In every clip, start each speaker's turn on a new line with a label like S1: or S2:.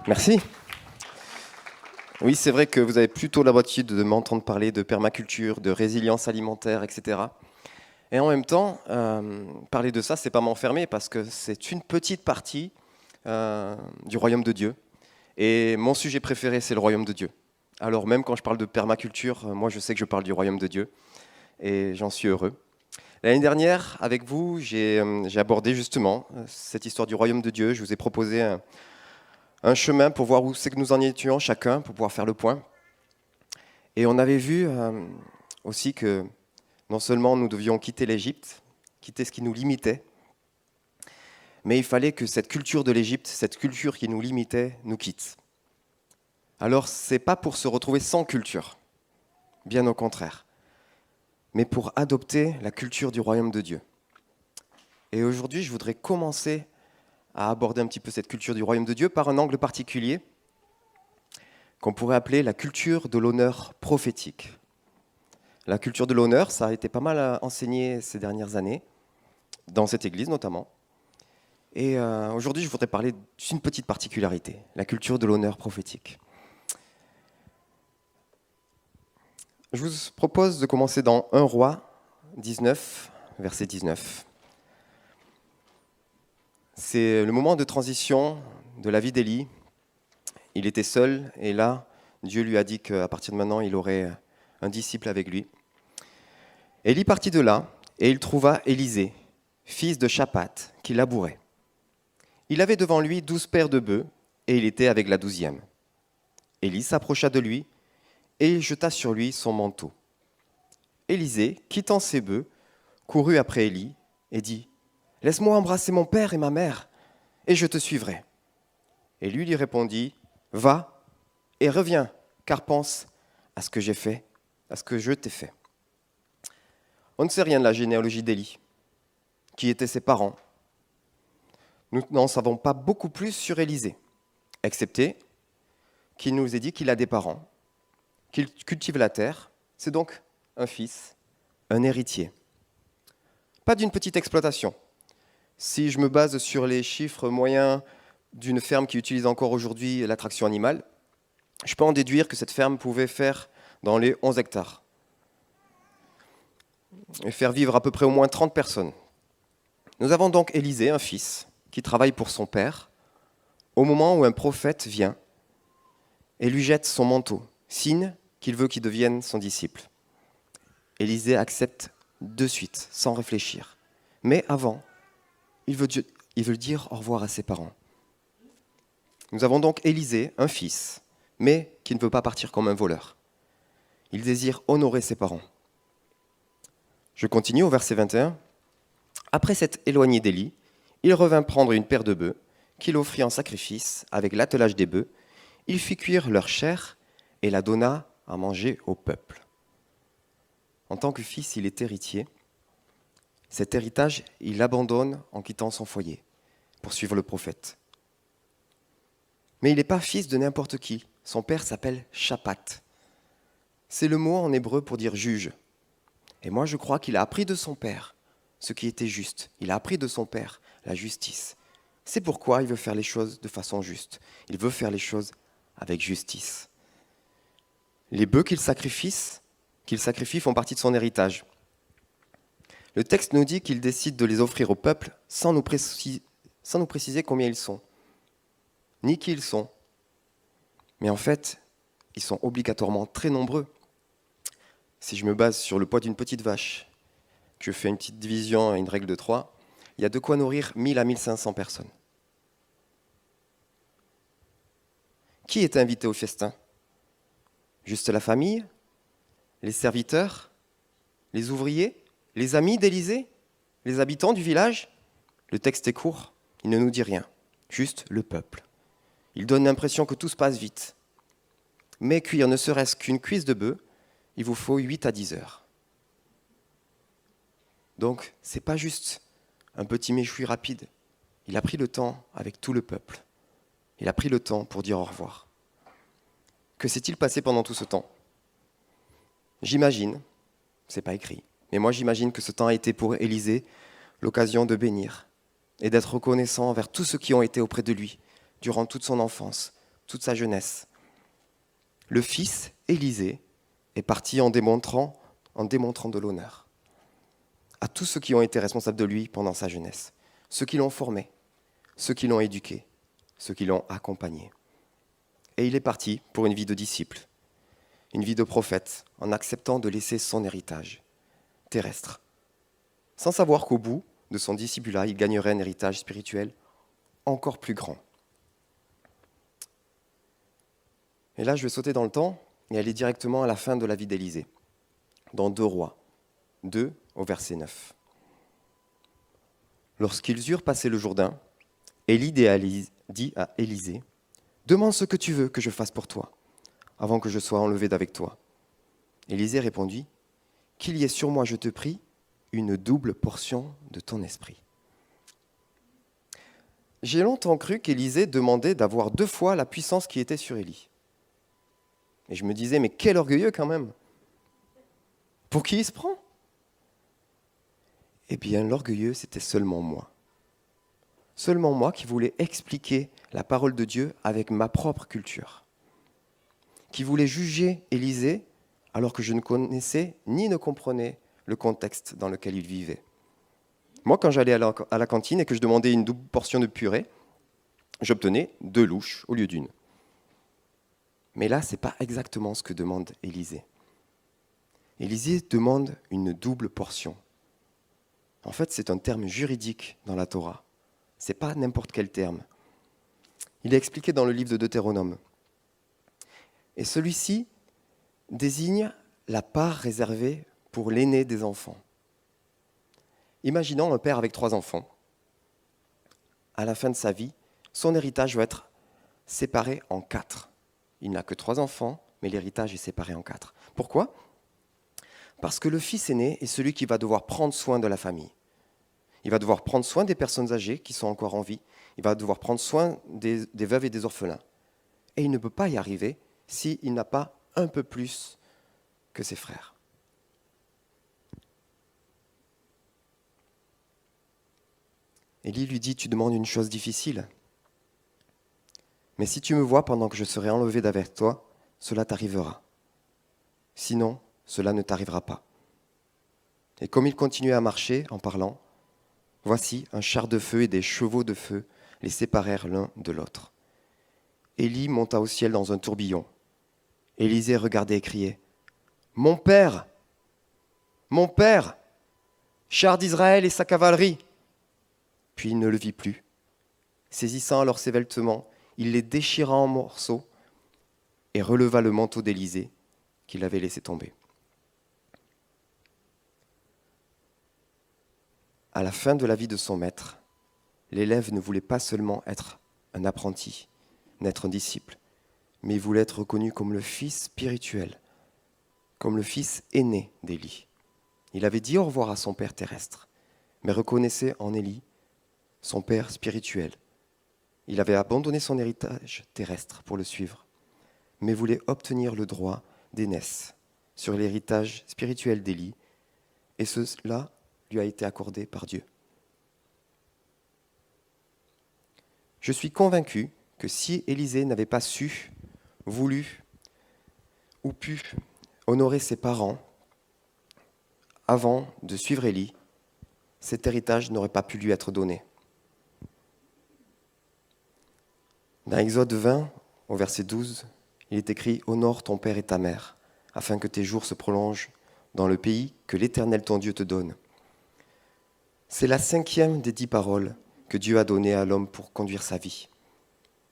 S1: Merci. Oui, c'est vrai que vous avez plutôt l'habitude de m'entendre parler de permaculture, de résilience alimentaire, etc. Et en même temps, parler de ça, c'est pas m'enfermer parce que c'est une petite partie du royaume de Dieu. Et mon sujet préféré, c'est le royaume de Dieu. Alors même quand je parle de permaculture, moi je sais que je parle du royaume de Dieu et j'en suis heureux. L'année dernière, avec vous, j'ai abordé justement cette histoire du royaume de Dieu. Je vous ai proposé un chemin pour voir où c'est que nous en étions chacun, pour pouvoir faire le point. Et on avait vu aussi que non seulement nous devions quitter l'Égypte, quitter ce qui nous limitait, mais il fallait que cette culture de l'Égypte, cette culture qui nous limitait, nous quitte. Alors, ce n'est pas pour se retrouver sans culture, bien au contraire, mais pour adopter la culture du royaume de Dieu. Et aujourd'hui, je voudrais commencer à aborder un petit peu cette culture du royaume de Dieu par un angle particulier qu'on pourrait appeler la culture de l'honneur prophétique. La culture de l'honneur, ça a été pas mal enseigné ces dernières années, dans cette église notamment. Et aujourd'hui, je voudrais parler d'une petite particularité, la culture de l'honneur prophétique. Je vous propose de commencer dans 1 Roi 19, verset 19. C'est le moment de transition de la vie d'Élie. Il était seul et là, Dieu lui a dit qu'à partir de maintenant, il aurait un disciple avec lui. Élie partit de là et il trouva Élisée, fils de Shaphat, qui labourait. Il avait devant lui 12 paires de bœufs et il était avec la 12e. Élie s'approcha de lui et il jeta sur lui son manteau. Élisée, quittant ses bœufs, courut après Élie et dit « Laisse-moi embrasser mon père et ma mère, et je te suivrai. » Et lui répondit « Va et reviens, car pense à ce que j'ai fait, à ce que je t'ai fait. » On ne sait rien de la généalogie d'Élie, qui étaient ses parents. Nous n'en savons pas beaucoup plus sur Élisée, excepté qu'il nous ait dit qu'il a des parents, qu'il cultive la terre, c'est donc un fils, un héritier. Pas d'une petite exploitation. Si je me base sur les chiffres moyens d'une ferme qui utilise encore aujourd'hui l'attraction animale, je peux en déduire que cette ferme pouvait faire dans les 11 hectares et faire vivre à peu près au moins 30 personnes. Nous avons donc Élisée, un fils, qui travaille pour son père, au moment où un prophète vient et lui jette son manteau, signe qu'il veut qu'il devienne son disciple. Élisée accepte de suite, sans réfléchir. Mais avant, il veut dire au revoir à ses parents. Nous avons donc Élisée, un fils, mais qui ne veut pas partir comme un voleur. Il désire honorer ses parents. Je continue au verset 21. Après s'être éloigné d'Élie, il revint prendre une paire de bœufs, qu'il offrit en sacrifice avec l'attelage des bœufs. Il fit cuire leur chair et la donna à manger au peuple. En tant que fils, il est héritier. Cet héritage, il l'abandonne en quittant son foyer pour suivre le prophète. Mais il n'est pas fils de n'importe qui. Son père s'appelle Shaphat. C'est le mot en hébreu pour dire juge. Et moi, je crois qu'il a appris de son père ce qui était juste. Il a appris de son père la justice. C'est pourquoi il veut faire les choses de façon juste. Il veut faire les choses avec justice. Les bœufs qu'il sacrifie font partie de son héritage. Le texte nous dit qu'il décide de les offrir au peuple sans nous préciser combien ils sont, ni qui ils sont. Mais en fait, ils sont obligatoirement très nombreux. Si je me base sur le poids d'une petite vache, que je fais une petite division et une règle de 3, il y a de quoi nourrir 1000 à 1500 personnes. Qui est invité au festin? Juste la famille? Les serviteurs? Les ouvriers? Les amis d'Élisée? Les habitants du village? Le texte est court, il ne nous dit rien, juste le peuple. Il donne l'impression que tout se passe vite. Mais cuire ne serait-ce qu'une cuisse de bœuf, il vous faut 8 à 10 heures. Donc, ce n'est pas juste un petit méchoui rapide. Il a pris le temps avec tout le peuple. Il a pris le temps pour dire au revoir. Que s'est-il passé pendant tout ce temps? J'imagine, c'est pas écrit, mais moi j'imagine que ce temps a été pour Élisée l'occasion de bénir et d'être reconnaissant envers tous ceux qui ont été auprès de lui durant toute son enfance, toute sa jeunesse. Le fils, Élisée, est parti en démontrant de l'honneur à tous ceux qui ont été responsables de lui pendant sa jeunesse, ceux qui l'ont formé, ceux qui l'ont éduqué, ceux qui l'ont accompagné. Et il est parti pour une vie de disciple, une vie de prophète, en acceptant de laisser son héritage terrestre, sans savoir qu'au bout de son discipulat, il gagnerait un héritage spirituel encore plus grand. Et là, je vais sauter dans le temps et aller directement à la fin de la vie d'Élisée, dans 2 Rois, 2 au verset 9. Lorsqu'ils eurent passé le Jourdain, Élie dit à Élisée, « Demande ce que tu veux que je fasse pour toi, avant que je sois enlevé d'avec toi. » Élisée répondit, « Qu'il y ait sur moi, je te prie, une double portion de ton esprit. » J'ai longtemps cru qu'Élisée demandait d'avoir 2 fois la puissance qui était sur Élie. Et je me disais, mais quel orgueilleux quand même! Pour qui il se prend? Eh bien, l'orgueilleux, c'était seulement moi. Seulement moi qui voulais expliquer la parole de Dieu avec ma propre culture. Qui voulait juger Élisée alors que je ne connaissais ni ne comprenais le contexte dans lequel il vivait. Moi, quand j'allais à la cantine et que je demandais une double portion de purée, j'obtenais 2 louches au lieu d'1. Mais là, ce n'est pas exactement ce que demande Élisée. Élisée demande une double portion. En fait, c'est un terme juridique dans la Torah. Ce n'est pas n'importe quel terme. Il est expliqué dans le livre de Deutéronome. Et celui-ci désigne la part réservée pour l'aîné des enfants. Imaginons un père avec 3 enfants. À la fin de sa vie, son héritage va être séparé en 4. Il n'a que 3 enfants, mais l'héritage est séparé en 4. Pourquoi ? Parce que le fils aîné est celui qui va devoir prendre soin de la famille. Il va devoir prendre soin des personnes âgées qui sont encore en vie. Il va devoir prendre soin des veuves et des orphelins. Et il ne peut pas y arriver s'il n'a pas un peu plus que ses frères. Élie lui dit, « Tu demandes une chose difficile. Mais si tu me vois pendant que je serai enlevé d'avec toi, cela t'arrivera. Sinon, cela ne t'arrivera pas. » Et comme il continuait à marcher en parlant, voici un char de feu et des chevaux de feu les séparèrent l'un de l'autre. Élie monta au ciel dans un tourbillon. Élisée regardait et criait, « Mon père, char d'Israël et sa cavalerie !» Puis il ne le vit plus. Saisissant alors ses vêtements, il les déchira en morceaux et releva le manteau d'Élisée qu'il avait laissé tomber. À la fin de la vie de son maître, l'élève ne voulait pas seulement être un apprenti, n'être un disciple, mais il voulait être reconnu comme le fils spirituel, comme le fils aîné d'Élie. Il avait dit au revoir à son père terrestre, mais reconnaissait en Élie son père spirituel. Il avait abandonné son héritage terrestre pour le suivre, mais voulait obtenir le droit d'aînesse sur l'héritage spirituel d'Élie, et cela lui a été accordé par Dieu. Je suis convaincu que si Élisée n'avait pas su, voulu ou pu honorer ses parents avant de suivre Élie, cet héritage n'aurait pas pu lui être donné. Dans Exode 20, au verset 12, il est écrit « Honore ton père et ta mère, afin que tes jours se prolongent dans le pays que l'Éternel ton Dieu te donne. » C'est la 5e des 10 paroles que Dieu a données à l'homme pour conduire sa vie.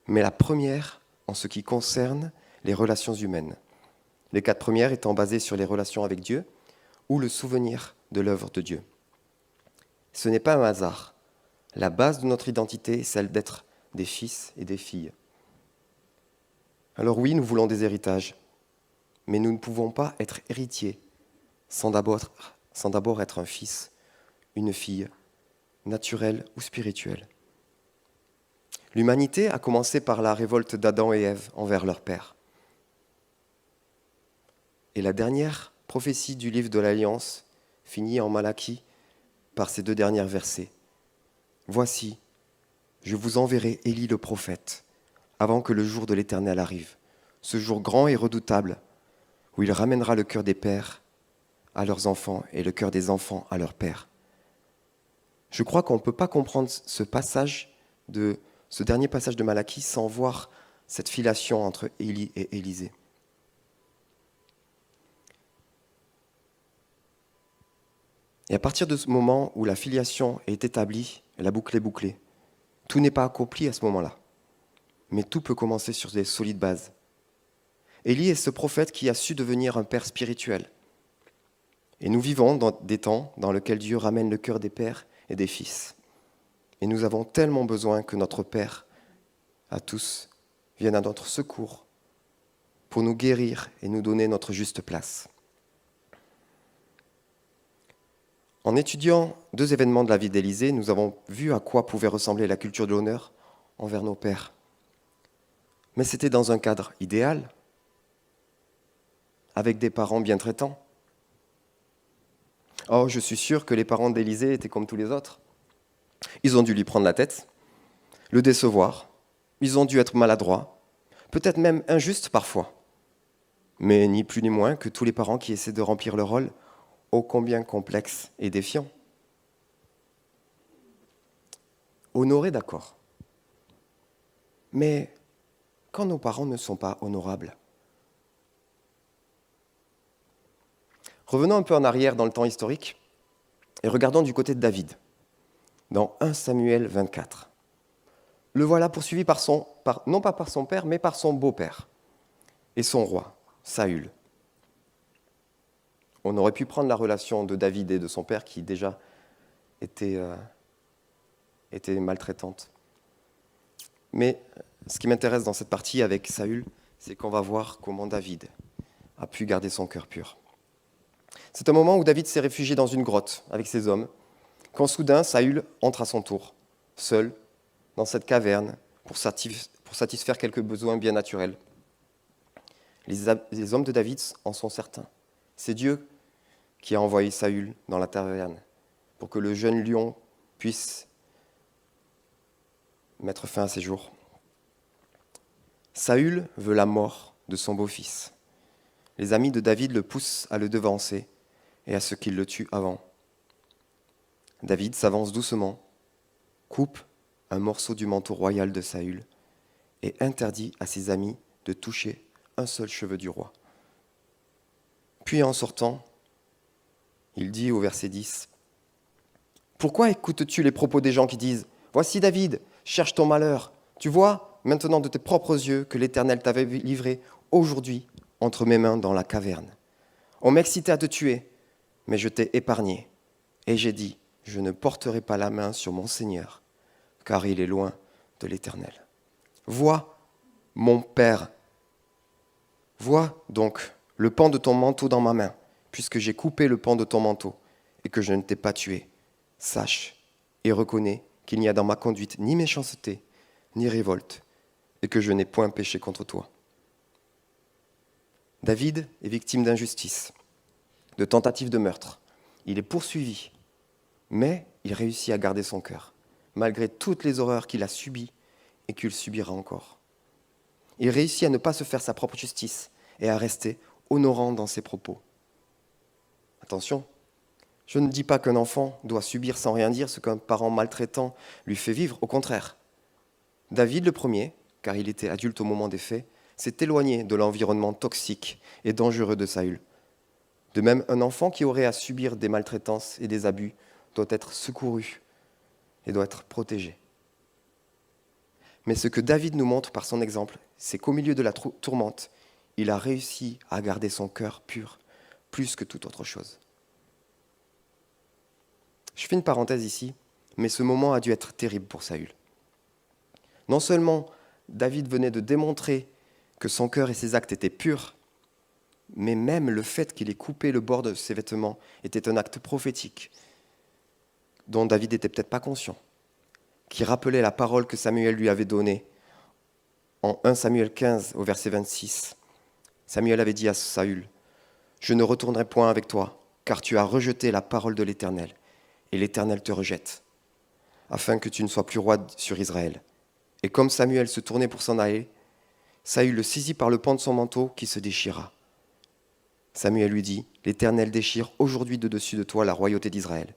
S1: Mais la première en ce qui concerne les relations humaines. Les 4 premières étant basées sur les relations avec Dieu ou le souvenir de l'œuvre de Dieu. Ce n'est pas un hasard. La base de notre identité est celle d'être des fils et des filles. Alors oui, nous voulons des héritages, mais nous ne pouvons pas être héritiers sans d'abord être un fils, une fille, naturelle ou spirituelle. L'humanité a commencé par la révolte d'Adam et Ève envers leur père. Et la dernière prophétie du livre de l'Alliance finit en Malachie par ces 2 derniers versets. « Voici, je vous enverrai Élie le prophète, avant que le jour de l'Éternel arrive, ce jour grand et redoutable, où il ramènera le cœur des pères à leurs enfants et le cœur des enfants à leurs pères. Je crois qu'on ne peut pas comprendre ce dernier passage de Malachie sans voir cette filiation entre Élie et Élisée. Et à partir de ce moment où la filiation est établie, la boucle est bouclée. Tout n'est pas accompli à ce moment-là, mais tout peut commencer sur des solides bases. Élie est ce prophète qui a su devenir un père spirituel. Et nous vivons dans des temps dans lesquels Dieu ramène le cœur des pères et des fils. Et nous avons tellement besoin que notre Père, à tous, vienne à notre secours pour nous guérir et nous donner notre juste place. En étudiant 2 événements de la vie d'Élisée, nous avons vu à quoi pouvait ressembler la culture de l'honneur envers nos pères. Mais c'était dans un cadre idéal, avec des parents bien traitants. Oh, je suis sûr que les parents d'Élisée étaient comme tous les autres. Ils ont dû lui prendre la tête, le décevoir, ils ont dû être maladroits, peut-être même injustes parfois. Mais ni plus ni moins que tous les parents qui essaient de remplir leur rôle, ô combien complexe et défiant. Honorés, d'accord. Mais quand nos parents ne sont pas honorables? Revenons un peu en arrière dans le temps historique et regardons du côté de David, dans 1 Samuel 24. Le voilà poursuivi non pas par son père, mais par son beau-père et son roi, Saül. On aurait pu prendre la relation de David et de son père qui déjà était maltraitante. Mais ce qui m'intéresse dans cette partie avec Saül, c'est qu'on va voir comment David a pu garder son cœur pur. C'est un moment où David s'est réfugié dans une grotte avec ses hommes, quand soudain Saül entre à son tour, seul, dans cette caverne, pour satisfaire quelques besoins bien naturels. Les hommes de David en sont certains. C'est Dieu qui a envoyé Saül dans la caverne pour que le jeune lion puisse mettre fin à ses jours. Saül veut la mort de son beau-fils. Les amis de David le poussent à le devancer et à ce qu'il le tue avant. David s'avance doucement, coupe un morceau du manteau royal de Saül et interdit à ses amis de toucher un seul cheveu du roi. Puis en sortant, il dit au verset 10, « Pourquoi écoutes-tu les propos des gens qui disent « Voici David, cherche ton malheur. Tu vois maintenant de tes propres yeux que l'Éternel t'avait livré aujourd'hui entre mes mains dans la caverne. On m'excitait à te tuer, mais je t'ai épargné. Et j'ai dit, je ne porterai pas la main sur mon Seigneur, car il est loin de l'Éternel. Vois, mon Père, vois donc le pan de ton manteau dans ma main, puisque j'ai coupé le pan de ton manteau et que je ne t'ai pas tué. Sache et reconnais qu'il n'y a dans ma conduite ni méchanceté, ni révolte, et que je n'ai point péché contre toi. » David est victime d'injustice, de tentative de meurtre. Il est poursuivi, mais il réussit à garder son cœur, malgré toutes les horreurs qu'il a subies et qu'il subira encore. Il réussit à ne pas se faire sa propre justice et à rester honorant dans ses propos. Attention, je ne dis pas qu'un enfant doit subir sans rien dire ce qu'un parent maltraitant lui fait vivre, au contraire. David le premier, car il était adulte au moment des faits, s'est éloigné de l'environnement toxique et dangereux de Saül. De même, un enfant qui aurait à subir des maltraitances et des abus doit être secouru et doit être protégé. Mais ce que David nous montre par son exemple, c'est qu'au milieu de la tourmente, il a réussi à garder son cœur pur, plus que toute autre chose. Je fais une parenthèse ici, mais ce moment a dû être terrible pour Saül. Non seulement David venait de démontrer que son cœur et ses actes étaient purs, mais même le fait qu'il ait coupé le bord de ses vêtements était un acte prophétique dont David n'était peut-être pas conscient, qui rappelait la parole que Samuel lui avait donnée en 1 Samuel 15 au verset 26. Samuel avait dit à Saül, « Je ne retournerai point avec toi, car tu as rejeté la parole de l'Éternel, et l'Éternel te rejette, afin que tu ne sois plus roi sur Israël. Et comme Samuel se tournait pour s'en aller, Saül le saisit par le pan de son manteau qui se déchira. Samuel lui dit, « L'Éternel déchire aujourd'hui de dessus de toi la royauté d'Israël,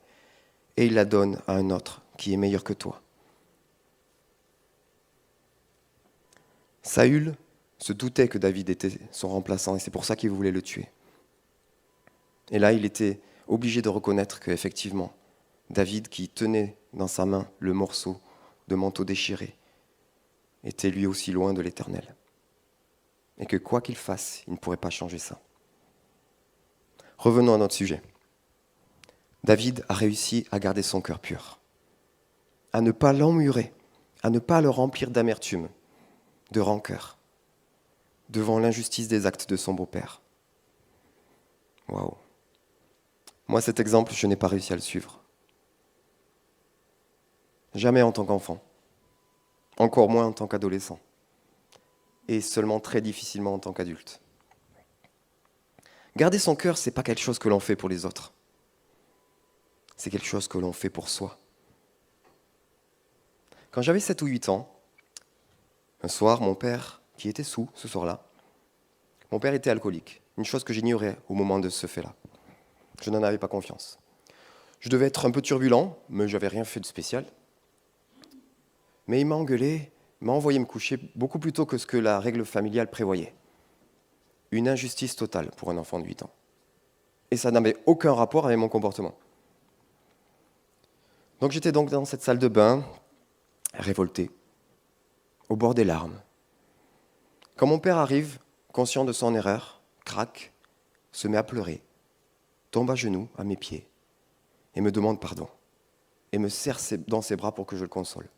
S1: et il la donne à un autre qui est meilleur que toi. » Saül se doutait que David était son remplaçant, et c'est pour ça qu'il voulait le tuer. Et là, il était obligé de reconnaître qu'effectivement, David, qui tenait dans sa main le morceau de manteau déchiré, était lui aussi loin de l'Éternel. Et que quoi qu'il fasse, il ne pourrait pas changer ça. Revenons à notre sujet. David a réussi à garder son cœur pur, à ne pas l'emmurer, à ne pas le remplir d'amertume, de rancœur, devant l'injustice des actes de son beau-père. Waouh! Moi, cet exemple, je n'ai pas réussi à le suivre. Jamais en tant qu'enfant, encore moins en tant qu'adolescent, et seulement très difficilement en tant qu'adulte. Garder son cœur, ce n'est pas quelque chose que l'on fait pour les autres. C'est quelque chose que l'on fait pour soi. Quand j'avais 7 ou 8 ans, un soir, mon père, qui était saoul ce soir-là, mon père était alcoolique, une chose que j'ignorais au moment de ce fait-là. Je n'en avais pas confiance. Je devais être un peu turbulent, mais je n'avais rien fait de spécial. Mais il m'a engueulé, m'a envoyé me coucher beaucoup plus tôt que ce que la règle familiale prévoyait. Une injustice totale pour un enfant de 8 ans. Et ça n'avait aucun rapport avec mon comportement. Donc j'étais donc dans cette salle de bain, révolté, au bord des larmes. Quand mon père arrive, conscient de son erreur, craque, se met à pleurer, tombe à genoux à mes pieds et me demande pardon et me serre dans ses bras pour que je le console.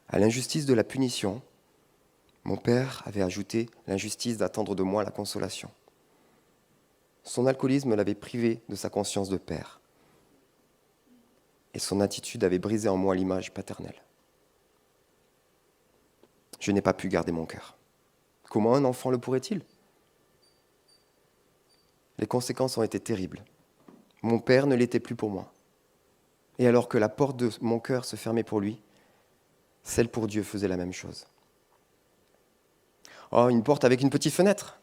S1: À l'injustice de la punition, mon père avait ajouté l'injustice d'attendre de moi la consolation. Son alcoolisme l'avait privé de sa conscience de père. Et son attitude avait brisé en moi l'image paternelle. Je n'ai pas pu garder mon cœur. Comment un enfant le pourrait-il ? Les conséquences ont été terribles. Mon père ne l'était plus pour moi. Et alors que la porte de mon cœur se fermait pour lui, celle pour Dieu faisait la même chose. Oh, une porte avec une petite fenêtre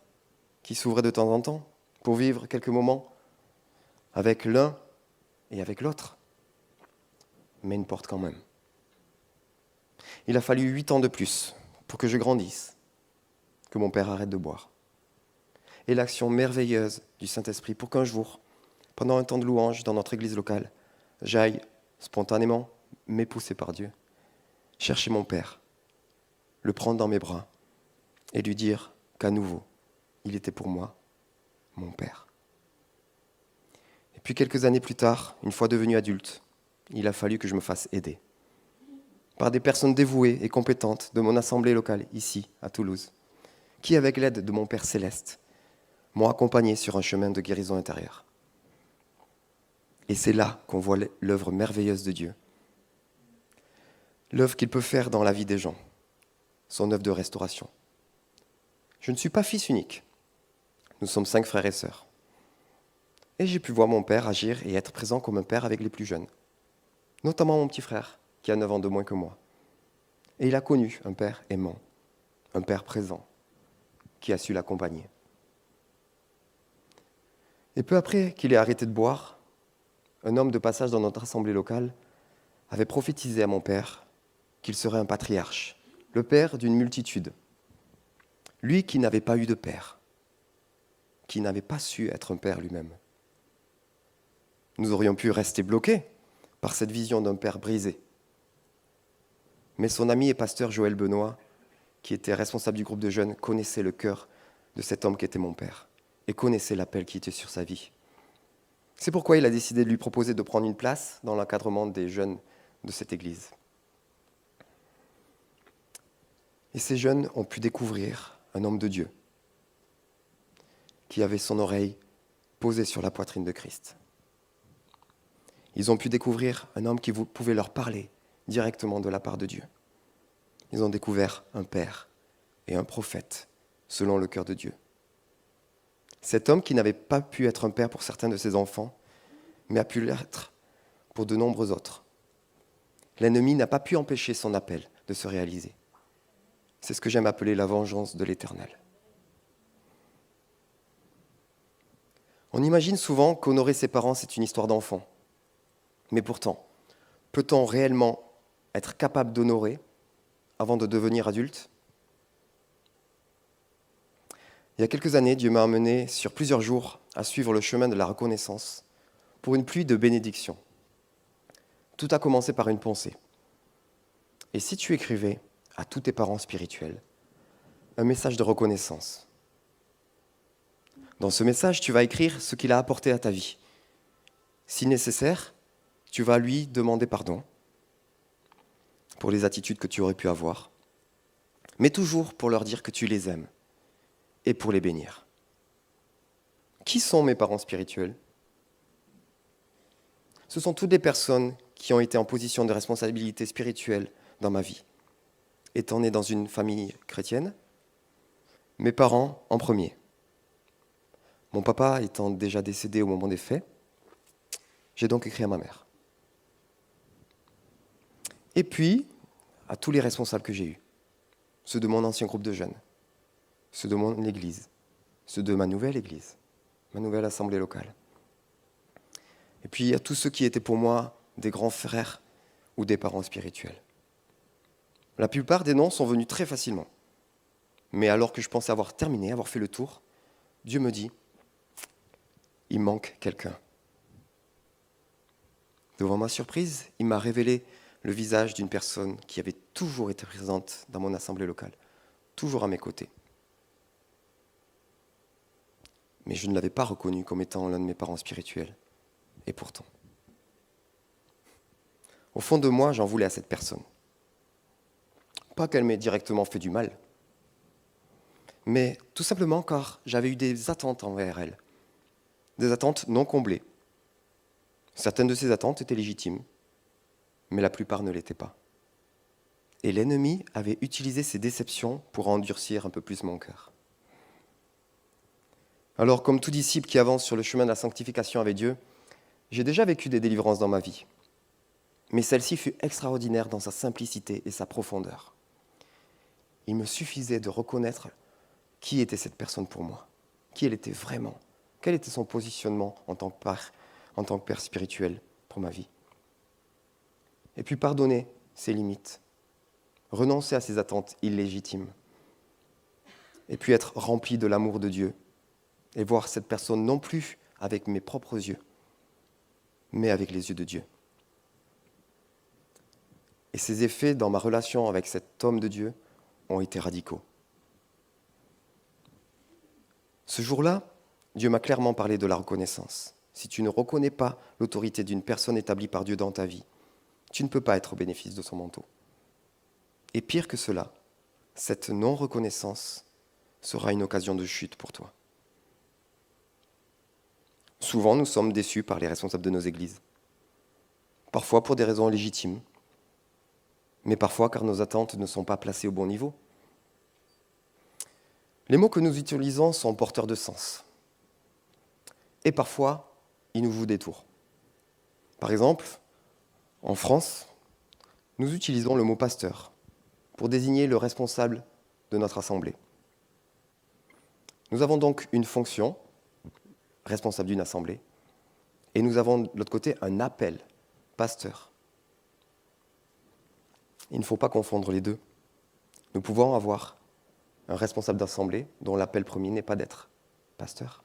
S1: qui s'ouvrait de temps en temps pour vivre quelques moments avec l'un et avec l'autre. Mais une porte quand même. Il a fallu 8 ans de plus pour que je grandisse, que mon père arrête de boire. Et l'action merveilleuse du Saint-Esprit pour qu'un jour, pendant un temps de louange dans notre église locale, j'aille spontanément, mais poussé par Dieu, chercher mon père, le prendre dans mes bras et lui dire qu'à nouveau, il était pour moi mon père. Et puis quelques années plus tard, une fois devenu adulte, il a fallu que je me fasse aider par des personnes dévouées et compétentes de mon assemblée locale, ici, à Toulouse, qui, avec l'aide de mon Père céleste, m'ont accompagné sur un chemin de guérison intérieure. Et c'est là qu'on voit l'œuvre merveilleuse de Dieu, l'œuvre qu'il peut faire dans la vie des gens, son œuvre de restauration. Je ne suis pas fils unique, nous sommes 5 frères et sœurs. Et j'ai pu voir mon père agir et être présent comme un père avec les plus jeunes, notamment mon petit frère, qui a 9 ans de moins que moi. Et il a connu un père aimant, un père présent, qui a su l'accompagner. Et peu après qu'il ait arrêté de boire, un homme de passage dans notre assemblée locale avait prophétisé à mon père qu'il serait un patriarche, le père d'une multitude. Lui qui n'avait pas eu de père, qui n'avait pas su être un père lui-même. Nous aurions pu rester bloqués par cette vision d'un père brisé. Mais son ami et pasteur Joël Benoît, qui était responsable du groupe de jeunes, connaissait le cœur de cet homme qui était mon père et connaissait l'appel qui était sur sa vie. C'est pourquoi il a décidé de lui proposer de prendre une place dans l'encadrement des jeunes de cette église. Et ces jeunes ont pu découvrir un homme de Dieu qui avait son oreille posée sur la poitrine de Christ. Ils ont pu découvrir un homme qui pouvait leur parler directement de la part de Dieu. Ils ont découvert un père et un prophète selon le cœur de Dieu. Cet homme qui n'avait pas pu être un père pour certains de ses enfants, mais a pu l'être pour de nombreux autres. l'ennemi n'a pas pu empêcher son appel de se réaliser. C'est ce que j'aime appeler la vengeance de l'Éternel. On imagine souvent qu'honorer ses parents, c'est une histoire d'enfant. Mais pourtant, peut-on réellement être capable d'honorer avant de devenir adulte ? Il y a quelques années, Dieu m'a amené sur plusieurs jours à suivre le chemin de la reconnaissance pour une pluie de bénédictions. Tout a commencé par une pensée. Et si tu écrivais à tous tes parents spirituels un message de reconnaissance ? Dans ce message, tu vas écrire ce qu'il a apporté à ta vie. Si nécessaire, tu vas lui demander pardon pour les attitudes que tu aurais pu avoir, mais toujours pour leur dire que tu les aimes et pour les bénir. Qui sont mes parents spirituels ? Ce sont toutes les personnes qui ont été en position de responsabilité spirituelle dans ma vie. Étant né dans une famille chrétienne, mes parents en premier. Mon papa étant déjà décédé au moment des faits, j'ai donc écrit à ma mère. Et puis, à tous les responsables que j'ai eus, ceux de mon ancien groupe de jeunes, ceux de mon église, ceux de ma nouvelle église, ma nouvelle assemblée locale. Et puis à tous ceux qui étaient pour moi des grands frères ou des parents spirituels. La plupart des noms sont venus très facilement. Mais alors que je pensais avoir terminé, avoir fait le tour, Dieu me dit, il manque quelqu'un. Devant ma surprise, il m'a révélé le visage d'une personne qui avait toujours été présente dans mon assemblée locale, toujours à mes côtés. Mais je ne l'avais pas reconnu comme étant l'un de mes parents spirituels. Et pourtant, au fond de moi, j'en voulais à cette personne. Pas qu'elle m'ait directement fait du mal, mais tout simplement car j'avais eu des attentes envers elle, des attentes non comblées. Certaines de ces attentes étaient légitimes, mais la plupart ne l'étaient pas. Et l'ennemi avait utilisé ces déceptions pour endurcir un peu plus mon cœur. Alors, comme tout disciple qui avance sur le chemin de la sanctification avec Dieu, j'ai déjà vécu des délivrances dans ma vie, mais celle-ci fut extraordinaire dans sa simplicité et sa profondeur. Il me suffisait de reconnaître qui était cette personne pour moi, qui elle était vraiment, quel était son positionnement en tant que père spirituel pour ma vie. Et puis pardonner ses limites, renoncer à ses attentes illégitimes, et puis être rempli de l'amour de Dieu, et voir cette personne non plus avec mes propres yeux, mais avec les yeux de Dieu. Et ces effets dans ma relation avec cet homme de Dieu ont été radicaux. Ce jour-là, Dieu m'a clairement parlé de la reconnaissance. Si tu ne reconnais pas l'autorité d'une personne établie par Dieu dans ta vie, tu ne peux pas être au bénéfice de son manteau. Et pire que cela, cette non-reconnaissance sera une occasion de chute pour toi. Souvent, nous sommes déçus par les responsables de nos églises. Parfois pour des raisons légitimes, mais parfois car nos attentes ne sont pas placées au bon niveau. Les mots que nous utilisons sont porteurs de sens. Et parfois, ils nous jouent des tours. Par exemple, en France, nous utilisons le mot pasteur pour désigner le responsable de notre assemblée. Nous avons donc une fonction, responsable d'une assemblée, et nous avons de l'autre côté un appel, pasteur. Il ne faut pas confondre les deux. Nous pouvons avoir un responsable d'assemblée dont l'appel premier n'est pas d'être pasteur.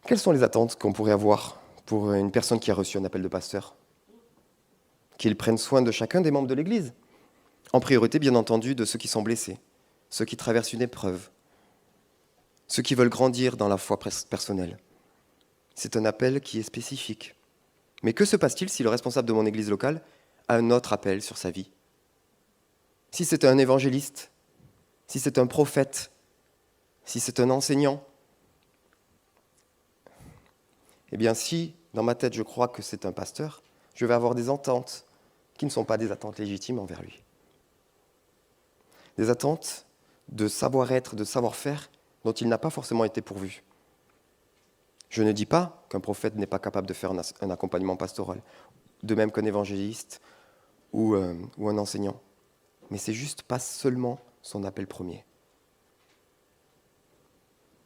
S1: Quelles sont les attentes qu'on pourrait avoir pour une personne qui a reçu un appel de pasteur ? Qu'il prenne soin de chacun des membres de l'Église, en priorité bien entendu de ceux qui sont blessés, ceux qui traversent une épreuve, ceux qui veulent grandir dans la foi personnelle. C'est un appel qui est spécifique. Mais que se passe-t-il si le responsable de mon église locale a un autre appel sur sa vie ? Si c'est un évangéliste, si c'est un prophète, si c'est un enseignant, eh bien si, dans ma tête, je crois que c'est un pasteur, je vais avoir des attentes qui ne sont pas des attentes légitimes envers lui. Des attentes de savoir-être, de savoir-faire dont il n'a pas forcément été pourvu. Je ne dis pas qu'un prophète n'est pas capable de faire un accompagnement pastoral, de même qu'un évangéliste ou un enseignant. Mais c'est juste pas seulement son appel premier.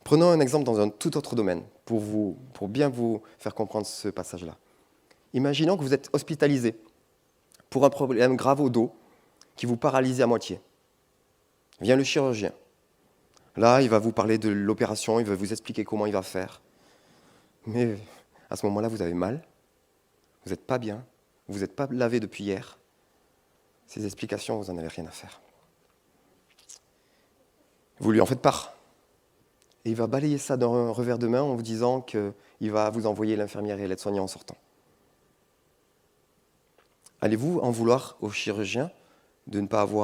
S1: Prenons un exemple dans un tout autre domaine pour bien vous faire comprendre ce passage-là. Imaginons que vous êtes hospitalisé pour un problème grave au dos qui vous paralyse à moitié. Vient le chirurgien. Là, il va vous parler de l'opération, il va vous expliquer comment il va faire. Mais à ce moment-là, vous avez mal, vous n'êtes pas bien, vous n'êtes pas lavé depuis hier. Ces explications, vous n'en avez rien à faire. Vous lui en faites part. Et il va balayer ça d'un revers de main en vous disant qu'il va vous envoyer l'infirmière et l'aide-soignant en sortant. Allez-vous en vouloir au chirurgien de ne pas vous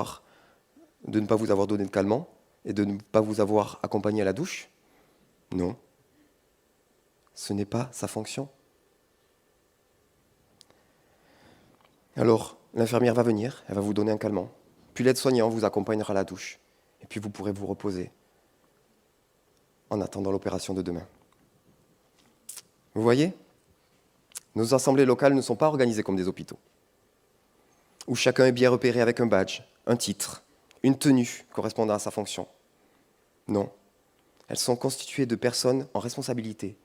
S1: avoir donné de calmant et de ne pas vous avoir accompagné à la douche? Non. Ce n'est pas sa fonction. Alors, l'infirmière va venir, elle va vous donner un calmant. Puis l'aide-soignant vous accompagnera à la douche. Et puis vous pourrez vous reposer en attendant l'opération de demain. Vous voyez? Nos assemblées locales ne sont pas organisées comme des hôpitaux, où chacun est bien repéré avec un badge, un titre, une tenue correspondant à sa fonction. Non. Elles sont constituées de personnes en responsabilité,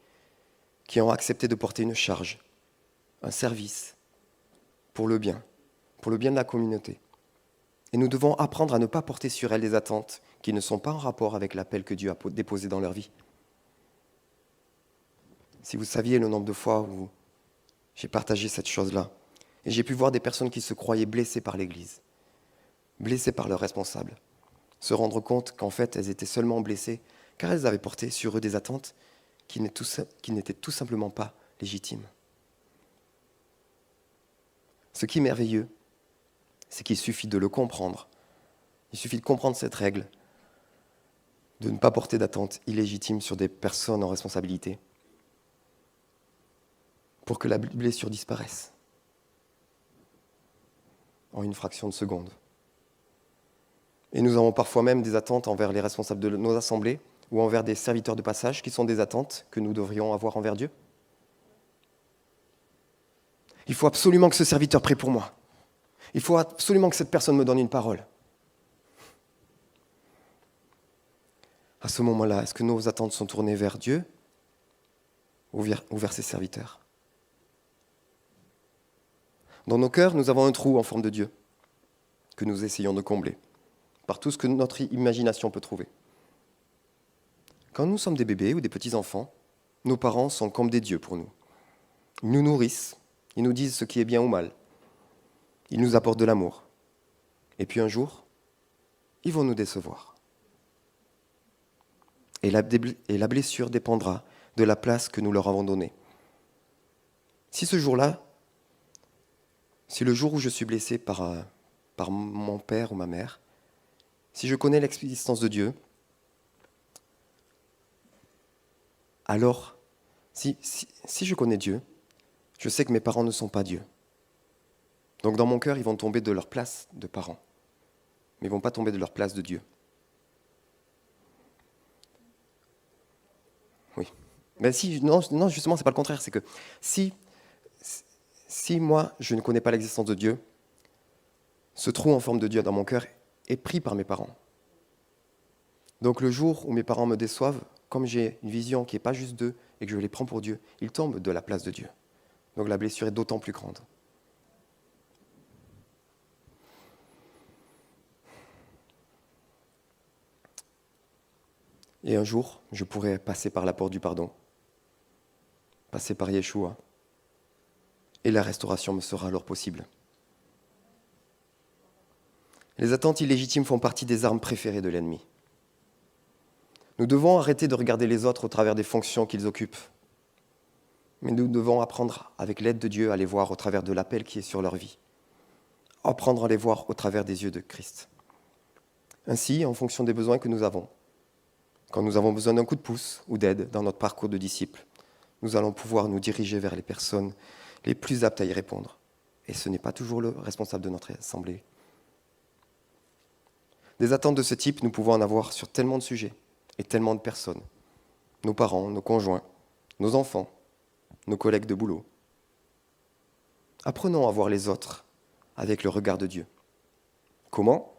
S1: qui ont accepté de porter une charge, un service, pour le bien de la communauté. Et nous devons apprendre à ne pas porter sur elles des attentes qui ne sont pas en rapport avec l'appel que Dieu a déposé dans leur vie. Si vous saviez le nombre de fois où j'ai partagé cette chose-là, et j'ai pu voir des personnes qui se croyaient blessées par l'Église, blessées par leurs responsables, se rendre compte qu'en fait elles étaient seulement blessées car elles avaient porté sur eux des attentes qui n'étaient tout simplement pas légitimes. Ce qui est merveilleux, c'est qu'il suffit de le comprendre. Il suffit de comprendre cette règle, de ne pas porter d'attentes illégitimes sur des personnes en responsabilité, pour que la blessure disparaisse en une fraction de seconde. Et nous avons parfois même des attentes envers les responsables de nos assemblées ou envers des serviteurs de passage qui sont des attentes que nous devrions avoir envers Dieu. Il faut absolument que ce serviteur prie pour moi. Il faut absolument que cette personne me donne une parole. À ce moment-là, est-ce que nos attentes sont tournées vers Dieu ou vers ses serviteurs? Dans nos cœurs, nous avons un trou en forme de Dieu que nous essayons de combler par tout ce que notre imagination peut trouver. Quand nous sommes des bébés ou des petits-enfants, nos parents sont comme des dieux pour nous. Ils nous nourrissent, ils nous disent ce qui est bien ou mal. Ils nous apportent de l'amour. Et puis un jour, ils vont nous décevoir. Et la blessure dépendra de la place que nous leur avons donnée. Si ce jour-là, si le jour où je suis blessé par mon père ou ma mère, si je connais l'existence de Dieu, alors, si je connais Dieu, je sais que mes parents ne sont pas Dieu. Donc dans mon cœur, ils vont tomber de leur place de parents, mais ils ne vont pas tomber de leur place de Dieu. Oui. Mais non, justement, c'est pas le contraire. C'est que si moi, je ne connais pas l'existence de Dieu, ce trou en forme de Dieu dans mon cœur est pris par mes parents. Donc le jour où mes parents me déçoivent, comme j'ai une vision qui n'est pas juste d'eux et que je les prends pour Dieu, ils tombent de la place de Dieu. Donc la blessure est d'autant plus grande. Et un jour, je pourrai passer par la porte du pardon, passer par Yeshua, et la restauration me sera alors possible. Les attentes illégitimes font partie des armes préférées de l'ennemi. Nous devons arrêter de regarder les autres au travers des fonctions qu'ils occupent, mais nous devons apprendre, avec l'aide de Dieu, à les voir au travers de l'appel qui est sur leur vie, apprendre à les voir au travers des yeux de Christ. Ainsi, en fonction des besoins que nous avons, quand nous avons besoin d'un coup de pouce ou d'aide dans notre parcours de disciple, nous allons pouvoir nous diriger vers les personnes les plus aptes à y répondre. Et ce n'est pas toujours le responsable de notre assemblée. Des attentes de ce type, nous pouvons en avoir sur tellement de sujets et tellement de personnes. Nos parents, nos conjoints, nos enfants, nos collègues de boulot. Apprenons à voir les autres avec le regard de Dieu. Comment ?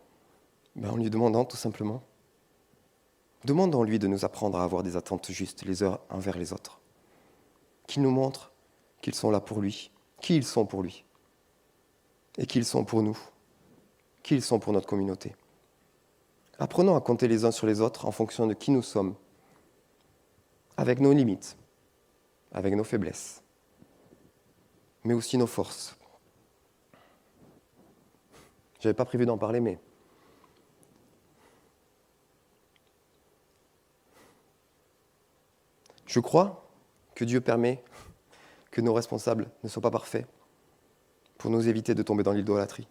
S1: En lui demandant tout simplement. Demandons-lui de nous apprendre à avoir des attentes justes les uns envers les autres. Qu'il nous montre qu'ils sont là pour lui, qui ils sont pour lui, et qu'ils sont pour nous, qui ils sont pour notre communauté. Apprenons à compter les uns sur les autres en fonction de qui nous sommes, avec nos limites, avec nos faiblesses, mais aussi nos forces. Je n'avais pas prévu d'en parler, mais je crois que Dieu permet que nos responsables ne soient pas parfaits pour nous éviter de tomber dans l'idolâtrie.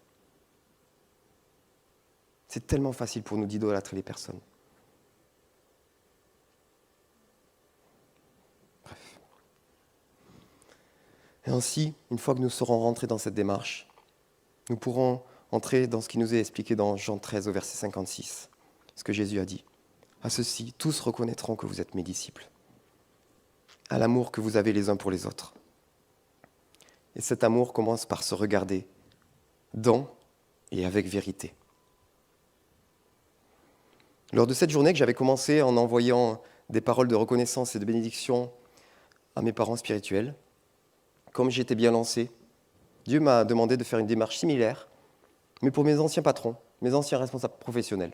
S1: C'est tellement facile pour nous d'idolâtrer les personnes. Bref. Et ainsi, une fois que nous serons rentrés dans cette démarche, nous pourrons entrer dans ce qui nous est expliqué dans Jean 13 au verset 56, ce que Jésus a dit. À ceci, tous reconnaîtront que vous êtes mes disciples, à l'amour que vous avez les uns pour les autres. Et cet amour commence par se regarder dans et avec vérité. Lors de cette journée que j'avais commencé en envoyant des paroles de reconnaissance et de bénédiction à mes parents spirituels, comme j'étais bien lancé, Dieu m'a demandé de faire une démarche similaire, mais pour mes anciens patrons, mes anciens responsables professionnels,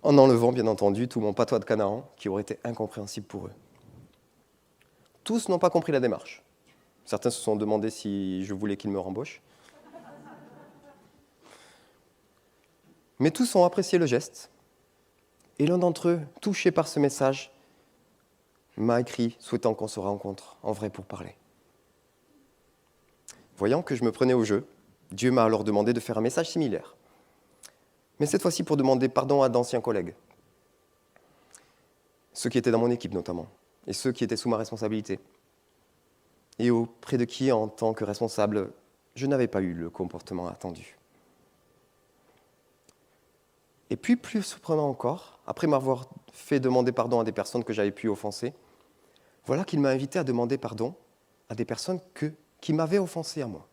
S1: en enlevant bien entendu tout mon patois de Canaan qui aurait été incompréhensible pour eux. Tous n'ont pas compris la démarche. Certains se sont demandé si je voulais qu'ils me rembauchent. Mais tous ont apprécié le geste. Et l'un d'entre eux, touché par ce message, m'a écrit souhaitant qu'on se rencontre en vrai pour parler. Voyant que je me prenais au jeu, Dieu m'a alors demandé de faire un message similaire. Mais cette fois-ci pour demander pardon à d'anciens collègues. Ceux qui étaient dans mon équipe notamment, et ceux qui étaient sous ma responsabilité. Et auprès de qui, en tant que responsable, je n'avais pas eu le comportement attendu. Et puis, plus surprenant encore, après m'avoir fait demander pardon à des personnes que j'avais pu offenser, voilà qu'il m'a invité à demander pardon à des personnes qui m'avaient offensé à moi.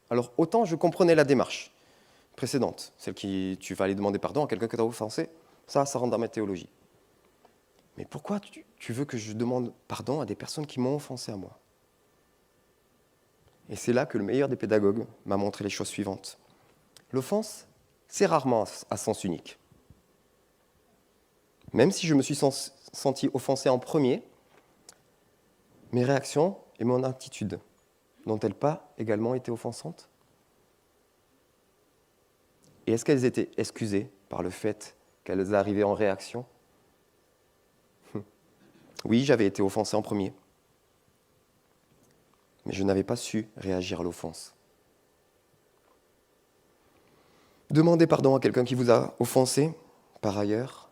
S1: Alors, autant je comprenais la démarche précédente, celle qui tu vas aller demander pardon à quelqu'un que tu as offensé, ça rentre dans ma théologie. Mais pourquoi tu veux que je demande pardon à des personnes qui m'ont offensé à moi ? Et c'est là que le meilleur des pédagogues m'a montré les choses suivantes. L'offense, c'est rarement à sens unique. Même si je me suis senti offensé en premier, mes réactions et mon attitude n'ont-elles pas également été offensantes ? Et est-ce qu'elles étaient excusées par le fait qu'elles arrivaient en réaction ? Oui, j'avais été offensé en premier, mais je n'avais pas su réagir à l'offense. Demander pardon à quelqu'un qui vous a offensé, par ailleurs,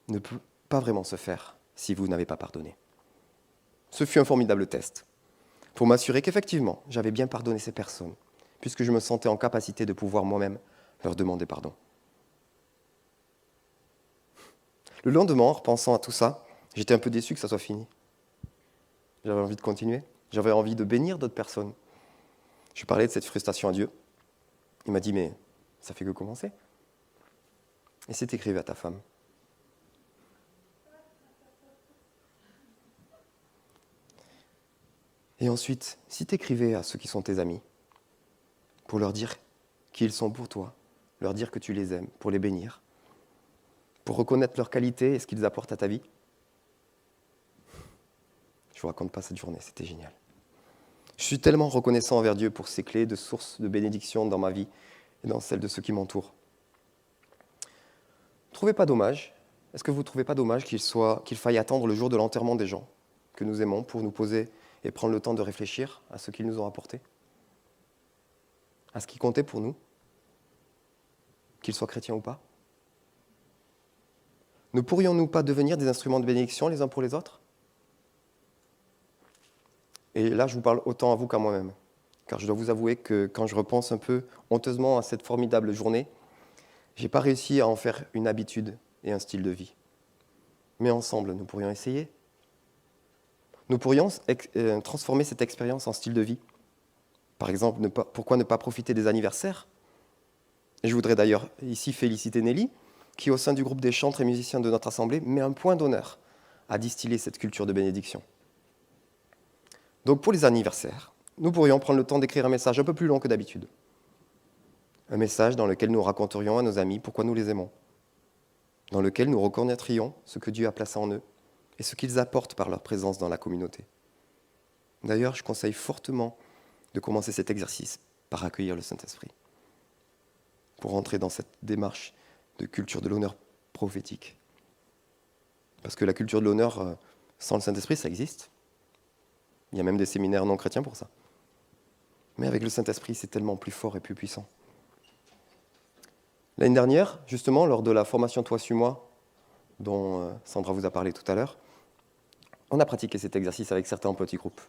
S1: ne peut pas vraiment se faire si vous n'avez pas pardonné. Ce fut un formidable test pour m'assurer qu'effectivement, j'avais bien pardonné ces personnes, puisque je me sentais en capacité de pouvoir moi-même leur demander pardon. Le lendemain, en repensant à tout ça, j'étais un peu déçu que ça soit fini. J'avais envie de continuer, j'avais envie de bénir d'autres personnes. Je parlais de cette frustration à Dieu. Il m'a dit, mais ça fait que commencer. Et c'est écrivé à ta femme. Et ensuite, si tu écrivais à ceux qui sont tes amis, pour leur dire qu'ils sont pour toi, leur dire que tu les aimes, pour les bénir, pour reconnaître leurs qualités et ce qu'ils apportent à ta vie. Je ne vous raconte pas cette journée, c'était génial. Je suis tellement reconnaissant envers Dieu pour ces clés de source de bénédiction dans ma vie et dans celle de ceux qui m'entourent. Trouvez pas dommage, est-ce que vous ne trouvez pas dommage qu'il faille attendre le jour de l'enterrement des gens que nous aimons pour nous poser et prendre le temps de réfléchir à ce qu'ils nous ont apporté, à ce qui comptait pour nous, qu'ils soient chrétiens ou pas ? Ne pourrions-nous pas devenir des instruments de bénédiction les uns pour les autres ? Et là, je vous parle autant à vous qu'à moi-même, car je dois vous avouer que quand je repense un peu honteusement à cette formidable journée, je n'ai pas réussi à en faire une habitude et un style de vie. Mais ensemble, nous pourrions essayer. Nous pourrions transformer cette expérience en style de vie. Par exemple, pourquoi ne pas profiter des anniversaires? Et je voudrais d'ailleurs ici féliciter Nelly, qui au sein du groupe des chantres et musiciens de notre assemblée met un point d'honneur à distiller cette culture de bénédiction. Donc pour les anniversaires, nous pourrions prendre le temps d'écrire un message un peu plus long que d'habitude. Un message dans lequel nous raconterions à nos amis pourquoi nous les aimons, dans lequel nous reconnaîtrions ce que Dieu a placé en eux et ce qu'ils apportent par leur présence dans la communauté. D'ailleurs, je conseille fortement de commencer cet exercice par accueillir le Saint-Esprit, pour entrer dans cette démarche de culture de l'honneur prophétique. Parce que la culture de l'honneur sans le Saint-Esprit, ça existe. Il y a même des séminaires non chrétiens pour ça. Mais avec le Saint-Esprit, c'est tellement plus fort et plus puissant. L'année dernière, justement, lors de la formation Toi, suis-moi, dont Sandra vous a parlé tout à l'heure, on a pratiqué cet exercice avec certains petits groupes.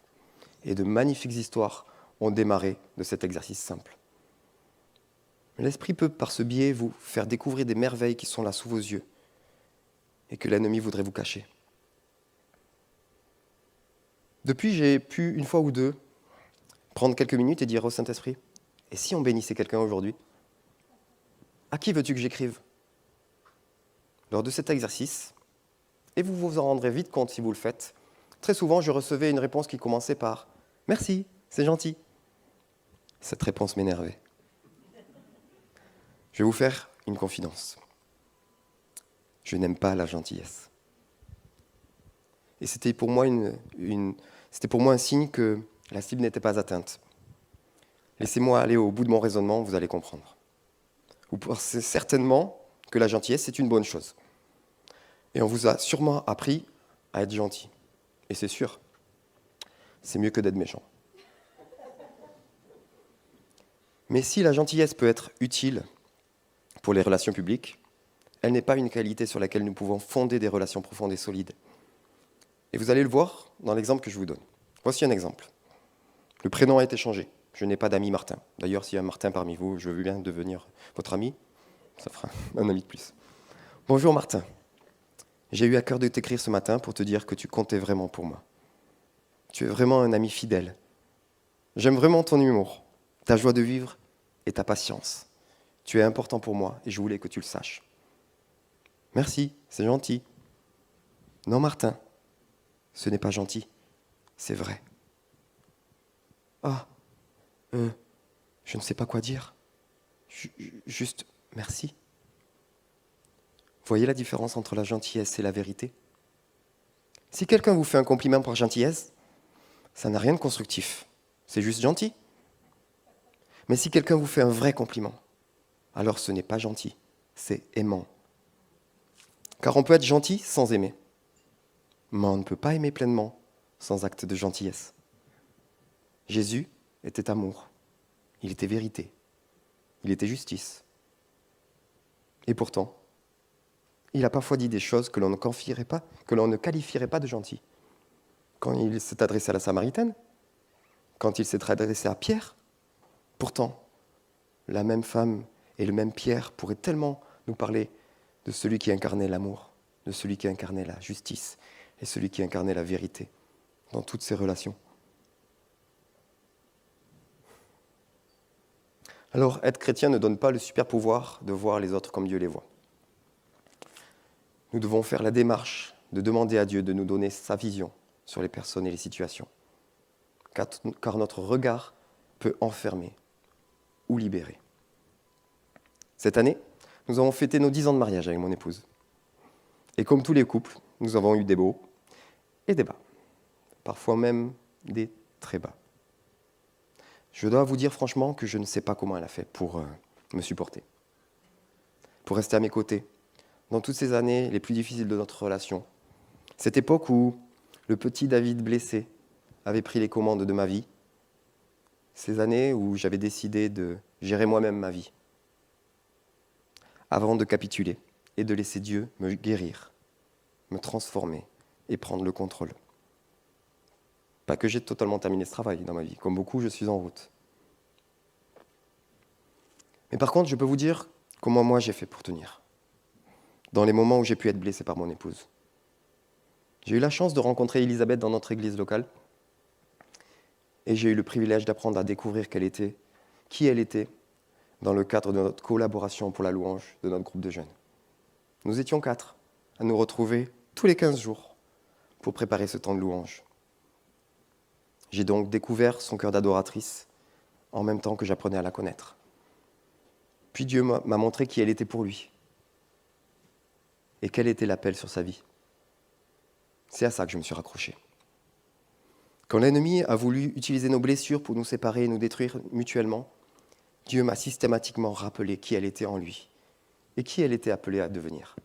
S1: Et de magnifiques histoires ont démarré de cet exercice simple. L'Esprit peut, par ce biais, vous faire découvrir des merveilles qui sont là sous vos yeux et que l'ennemi voudrait vous cacher. Depuis, j'ai pu, une fois ou deux, prendre quelques minutes et dire au Saint-Esprit, et si on bénissait quelqu'un aujourd'hui? À qui veux-tu que j'écrive? Lors de cet exercice, et vous vous en rendrez vite compte si vous le faites, très souvent je recevais une réponse qui commençait par « Merci, c'est gentil ». Cette réponse m'énervait. Je vais vous faire une confidence. Je n'aime pas la gentillesse. Et c'était pour moi un signe que la cible n'était pas atteinte. Laissez-moi aller au bout de mon raisonnement, vous allez comprendre. Vous pensez certainement que la gentillesse, c'est une bonne chose. Et on vous a sûrement appris à être gentil. Et c'est sûr, c'est mieux que d'être méchant. Mais si la gentillesse peut être utile pour les relations publiques, elle n'est pas une qualité sur laquelle nous pouvons fonder des relations profondes et solides. Et vous allez le voir dans l'exemple que je vous donne. Voici un exemple. Le prénom a été changé. Je n'ai pas d'ami Martin. D'ailleurs, s'il y a un Martin parmi vous, je veux bien devenir votre ami. Ça fera un ami de plus. Bonjour Martin. J'ai eu à cœur de t'écrire ce matin pour te dire que tu comptais vraiment pour moi. Tu es vraiment un ami fidèle. J'aime vraiment ton humour, ta joie de vivre et ta patience. Tu es important pour moi et je voulais que tu le saches. Merci, c'est gentil. Non Martin, ce n'est pas gentil, c'est vrai. Ah, je ne sais pas quoi dire. Juste merci. Voyez la différence entre la gentillesse et la vérité? Si quelqu'un vous fait un compliment par gentillesse, ça n'a rien de constructif. C'est juste gentil. Mais si quelqu'un vous fait un vrai compliment, alors ce n'est pas gentil, c'est aimant. Car on peut être gentil sans aimer. Mais on ne peut pas aimer pleinement sans acte de gentillesse. Jésus était amour, il était vérité, il était justice. Et pourtant, il a parfois dit des choses que l'on ne qualifierait pas de gentilles. Quand il s'est adressé à la Samaritaine, quand il s'est adressé à Pierre, pourtant, la même femme et le même Pierre pourraient tellement nous parler de celui qui incarnait l'amour, de celui qui incarnait la justice et celui qui incarnait la vérité dans toutes ces relations. Alors, être chrétien ne donne pas le super pouvoir de voir les autres comme Dieu les voit. Nous devons faire la démarche de demander à Dieu de nous donner sa vision sur les personnes et les situations, car notre regard peut enfermer ou libérer. Cette année, nous avons fêté nos 10 ans de mariage avec mon épouse. Et comme tous les couples, nous avons eu des hauts et des bas, parfois même des très bas. Je dois vous dire franchement que je ne sais pas comment elle a fait pour me supporter, pour rester à mes côtés, dans toutes ces années les plus difficiles de notre relation. Cette époque où le petit David blessé avait pris les commandes de ma vie, ces années où j'avais décidé de gérer moi-même ma vie, avant de capituler et de laisser Dieu me guérir, me transformer et prendre le contrôle. Pas que j'ai totalement terminé ce travail dans ma vie, comme beaucoup, je suis en route. Mais par contre, je peux vous dire comment moi j'ai fait pour tenir, dans les moments où j'ai pu être blessé par mon épouse. J'ai eu la chance de rencontrer Elisabeth dans notre église locale et j'ai eu le privilège d'apprendre à découvrir qui elle était dans le cadre de notre collaboration pour la louange de notre groupe de jeunes. Nous étions 4 à nous retrouver tous les 15 jours pour préparer ce temps de louange. J'ai donc découvert son cœur d'adoratrice en même temps que j'apprenais à la connaître. Puis Dieu m'a montré qui elle était pour lui et quel était l'appel sur sa vie. C'est à ça que je me suis raccroché. Quand l'ennemi a voulu utiliser nos blessures pour nous séparer et nous détruire mutuellement, Dieu m'a systématiquement rappelé qui elle était en lui et qui elle était appelée à devenir.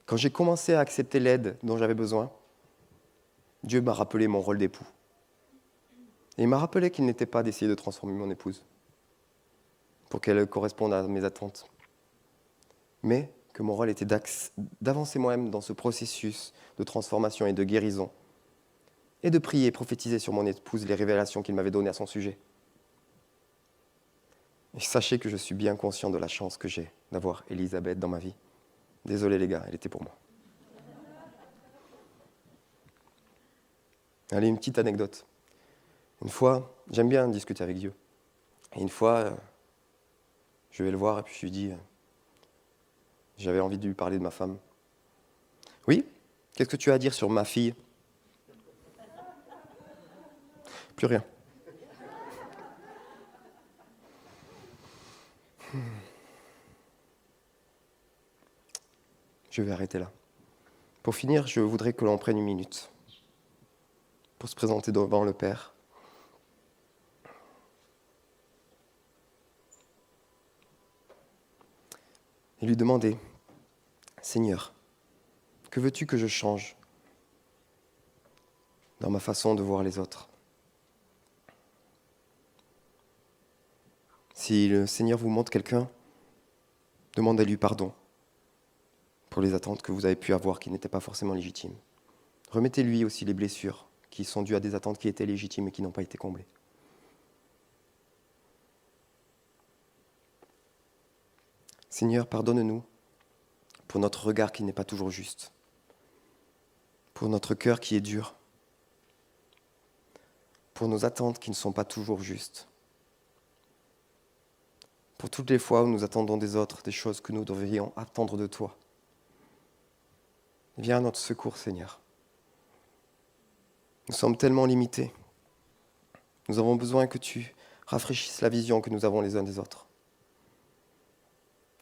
S1: Quand j'ai commencé à accepter l'aide dont j'avais besoin, Dieu m'a rappelé mon rôle d'époux. Et il m'a rappelé qu'il n'était pas d'essayer de transformer mon épouse pour qu'elle corresponde à mes attentes, mais que mon rôle était d'avancer moi-même dans ce processus de transformation et de guérison, et de prier et prophétiser sur mon épouse les révélations qu'il m'avait données à son sujet. Et sachez que je suis bien conscient de la chance que j'ai d'avoir Elisabeth dans ma vie. Désolé les gars, elle était pour moi. Allez, une petite anecdote. Une fois, j'aime bien discuter avec Dieu. Et une fois, je vais le voir et puis je lui dis, j'avais envie de lui parler de ma femme. Oui, qu'est-ce que tu as à dire sur ma fille? Plus rien. Je vais arrêter là. Pour finir, je voudrais que l'on prenne une minute pour se présenter devant le Père. Et lui demander, Seigneur, que veux-tu que je change dans ma façon de voir les autres? Si le Seigneur vous montre quelqu'un, demandez-lui pardon pour les attentes que vous avez pu avoir qui n'étaient pas forcément légitimes. Remettez-lui aussi les blessures qui sont dues à des attentes qui étaient légitimes et qui n'ont pas été comblées. Seigneur, pardonne-nous pour notre regard qui n'est pas toujours juste, pour notre cœur qui est dur, pour nos attentes qui ne sont pas toujours justes, pour toutes les fois où nous attendons des autres des choses que nous devrions attendre de toi. Viens à notre secours, Seigneur. Nous sommes tellement limités. Nous avons besoin que tu rafraîchisses la vision que nous avons les uns des autres.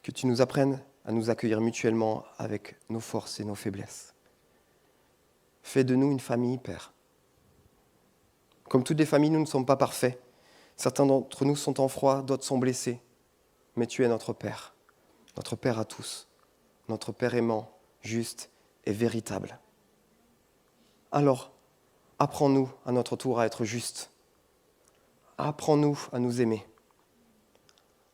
S1: Que tu nous apprennes à nous accueillir mutuellement avec nos forces et nos faiblesses. Fais de nous une famille, Père. Comme toutes les familles, nous ne sommes pas parfaits. Certains d'entre nous sont en froid, d'autres sont blessés. Mais tu es notre Père à tous, notre Père aimant, juste et véritable. Alors, apprends-nous à notre tour à être justes. Apprends-nous à nous aimer.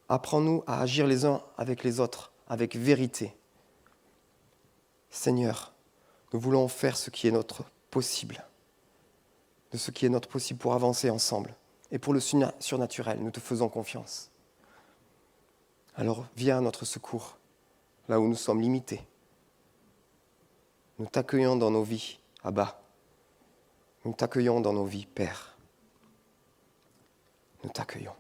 S1: Apprends-nous à agir les uns avec les autres, avec vérité. Seigneur, nous voulons faire ce qui est notre possible, de ce qui est notre possible pour avancer ensemble. Et pour le surnaturel, nous te faisons confiance. Alors viens à notre secours, là où nous sommes limités. Nous t'accueillons dans nos vies, Abba. Nous t'accueillons dans nos vies, Père. Nous t'accueillons.